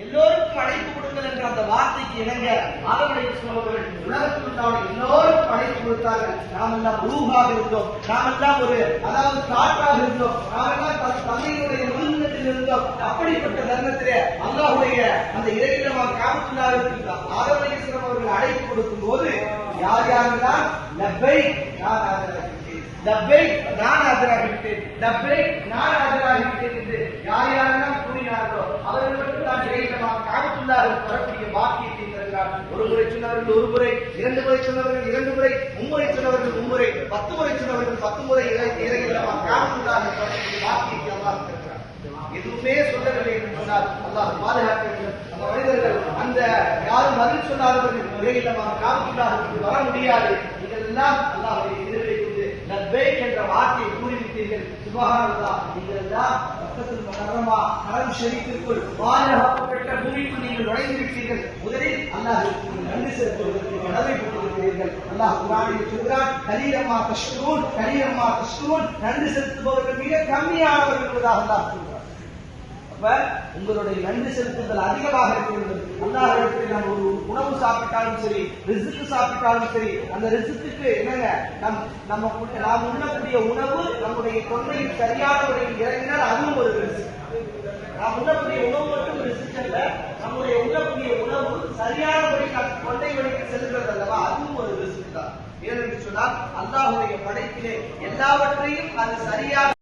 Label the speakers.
Speaker 1: எல்லோருக்கும் அழைப்பு கொடுங்கள் என்ற அந்த வார்த்தைக்கு இணங்க ஆதம் அலைஹிஸ்ஸலாம் அவர்கள் உலகத்தில் உண்டான எல்லோருக்கும் அழைப்பு கொடுத்தார்கள். நாம் எல்லாம் ரூஹாக இருந்தோம், நாம் எல்லாம் ஒரு அதாவது காற்றாக இருந்தோம், நாம் எல்லாம் தந்தையினுடைய உருவத்தில் இருந்தோம். அப்படிப்பட்ட தருணத்திலே அல்லாஹ்வுடைய அந்த இறையிலமாக காபத்துல்லாஹ்விற்கு ஆதம் அலைஹிஸ்ஸலாம் அவர்கள் அழைப்பு கொடுக்கும் போது யார் யாரெல்லாம் லப்பைக் நான் ஆஜராகிவிட்டேன், லப்பைக் நான் ஆஜராகிவிட்டேன், லப்பைக் நான் ஆஜராகிவிட்டேன் என்று யார் யாரெல்லாம் கூறினார்களோ அவர்களுக்கு தான் இறையிலமாக காபத்துல்லாஹ்வுக்கு வரக்கூடிய பாக்கியத்தை தருகிறார். ஒரு முறை சொன்னவர்கள் ஒரு முறை, இரண்டு முறை சொன்னவர்கள் இரண்டு முறை, மும்முறை சொன்னவர்கள் மும்முறை, 10 முறை சொன்னவர்கள் 10 முறை இறையிலமாக காபத்துல்லாஹ்வுக்கு வரக்கூடிய பாக்கியத்தை அல்லாஹ் தருகிறார். எதுவுமே சொல்லவில்லை என்று சொன்னால் அல்லாஹ் பாதுகாக்க வேண்டும். அந்த மனிதர்கள் அந்த யாரும் பதில் சொல்லாதவர்கள் இறையிலமாக காபத்துல்லாஹ்வுக்கு வர முடியாது. இதெல்லாம் அல்லாஹ்வுடைய திருவிழை கொண்டு லப்பைக் என்ற வார்த்தையை கூறிவிட்டீர்கள். சுப்ஹானல்லாஹ். நீங்கள் எல்லாம் பக்கத்தில் மனரமா ஹரம் ஷரீஃபிற்குள் பாதுகாக்கப்பட்ட பூமிக்குள் நீங்கள் நுழைந்து விட்டீர்கள். முதலில் அல்லாஹ்வுக்கு நன்றி செலுத்துவதற்கு கடமைப்பட்டிருக்கிறீர்கள். அல்லாஹ் குர்ஆனில் சொல்கிறான், கலீலமா தஷ்குரூன், கலீலமா தஷ்குரூன், நன்றி செலுத்துபவர்கள் மிக கம்மியானவர்கள் என்பதாக அல்லாஹ் சொல்கிறார். அப்ப உங்களுடைய நன்றி செலுத்துதல் அதிகமாக இருக்க வேண்டும். அல்லாஹ்விடத்தில் நாம் ஒரு உணவு சாப்பிட்டாலும் சரி, ரிஸ்க் சாப்பிட்டாலும் சரி, அந்த ரிஸ்க்கு என்னங்க நாம் உண்ணக்கூடிய உணவு நம்முடைய தொண்டையில் சரியான முறையில் இறங்கினால் அதுவும் ஒரு ரிஸ்க். நாம் உண்ணக்கூடிய உணவு மட்டும் ரிஸ்க் அல்ல, நம்முடைய உண்ணக்கூடிய உணவு சரியான முறையில் தொண்டை வழிக்கு செல்கிறது அல்லவா, அதுவும் ஒரு ரிஸ்க் தான். ஏனென்று சொன்னால் அல்லாஹ்வுடைய படைப்பிலே எல்லாவற்றையும் அது சரியாக